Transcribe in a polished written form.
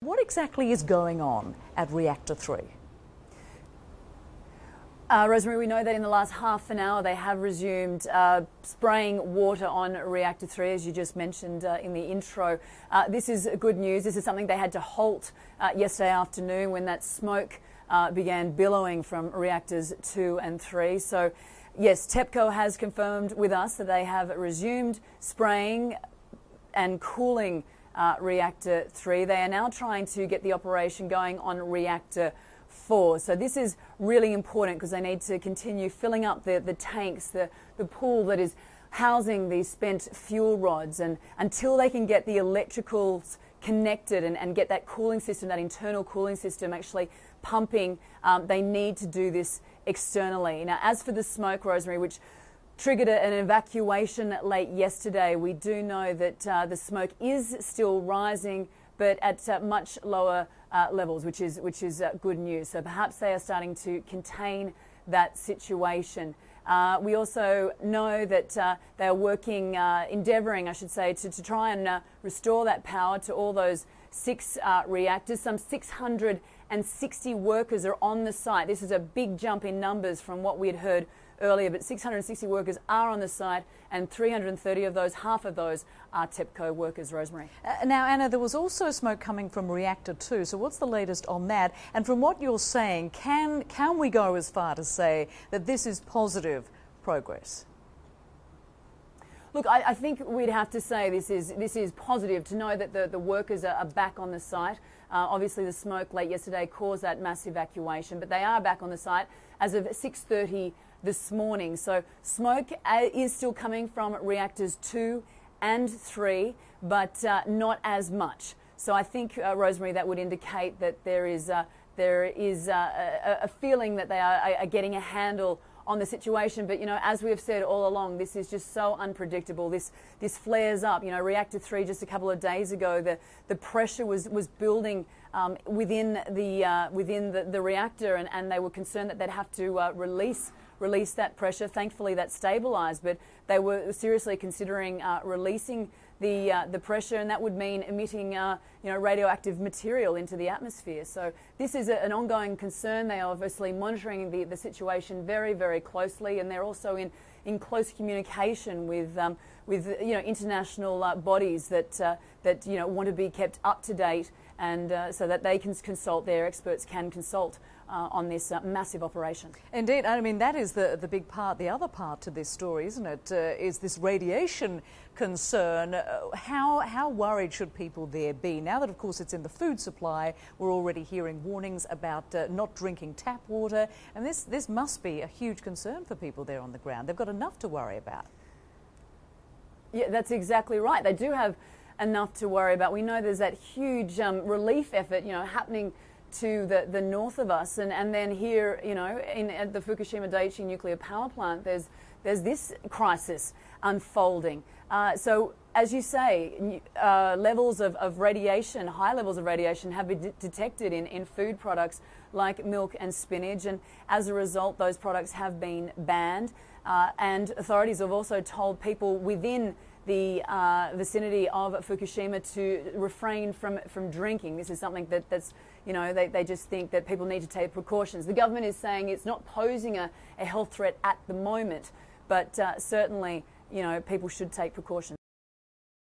What exactly is going on at Reactor 3? Rosemary, we know that in the last half an hour they have resumed spraying water on Reactor 3, as you just mentioned in the intro. This is good news. This is something they had to halt yesterday afternoon when that smoke began billowing from Reactors 2 and 3. So, yes, TEPCO has confirmed with us that they have resumed spraying and cooling Reactor 3. They are now trying to get the operation going on Reactor 4. So this is really important because they need to continue filling up the tanks, the pool that is housing these spent fuel rods. And until they can get the electricals connected and get that cooling system, that internal cooling system actually pumping, they need to do this externally. Now, as for the smoke, Rosemary, which triggered an evacuation late yesterday, we do know that the smoke is still rising, but at much lower levels, which is good news. So perhaps they are starting to contain that situation. We also know that they are working, endeavouring, I should say, to try and restore that power to all those 6 reactors. Some 660 workers are on the site. This is a big jump in numbers from what we had heard earlier, but 660 workers are on the site, and 330 of those, half of those, are TEPCO workers, Rosemary. Now, Anna, there was also smoke coming from Reactor 2, so what's the latest on that? And from what you're saying, can we go as far to say that this is positive progress? Look, I think we'd have to say this is positive to know that the workers are back on the site. Obviously, the smoke late yesterday caused that mass evacuation, but they are back on the site as of 6:30 this morning. So smoke is still coming from Reactors 2 and 3, but not as much. So I think, Rosemary, that would indicate that there is a feeling that they are getting a handle on the situation. But, you know, as we have said all along, this is just so unpredictable. This flares up. You know, Reactor 3 just a couple of days ago, the pressure was building within the reactor, and they were concerned that they'd have to release that pressure. Thankfully, that stabilised, but they were seriously considering releasing the pressure, and that would mean emitting radioactive material into the atmosphere. So this is an ongoing concern. They are obviously monitoring the situation very, very closely, and they're also in close communication with international bodies that want to be kept up to date, and so that they can consult, their experts can consult on this massive operation. Indeed. I mean, that is the big part, the other part to this story, isn't it? Is this radiation concern. How worried should people there be? Now that, of course, it's in the food supply, we're already hearing warnings about not drinking tap water, and this must be a huge concern for people there on the ground. They've got enough to worry about. Yeah, that's exactly right. They do have enough to worry about. We know there's that huge relief effort, happening to the north of us, and then here, at the Fukushima Daiichi nuclear power plant, there's this crisis unfolding. So, as you say, levels of radiation, high levels of radiation, have been detected in food products like milk and spinach, and as a result, those products have been banned. And authorities have also told people within the vicinity of Fukushima to refrain from drinking. This is something that's, they just think that people need to take precautions. The government is saying it's not posing a health threat at the moment, but certainly, people should take precautions.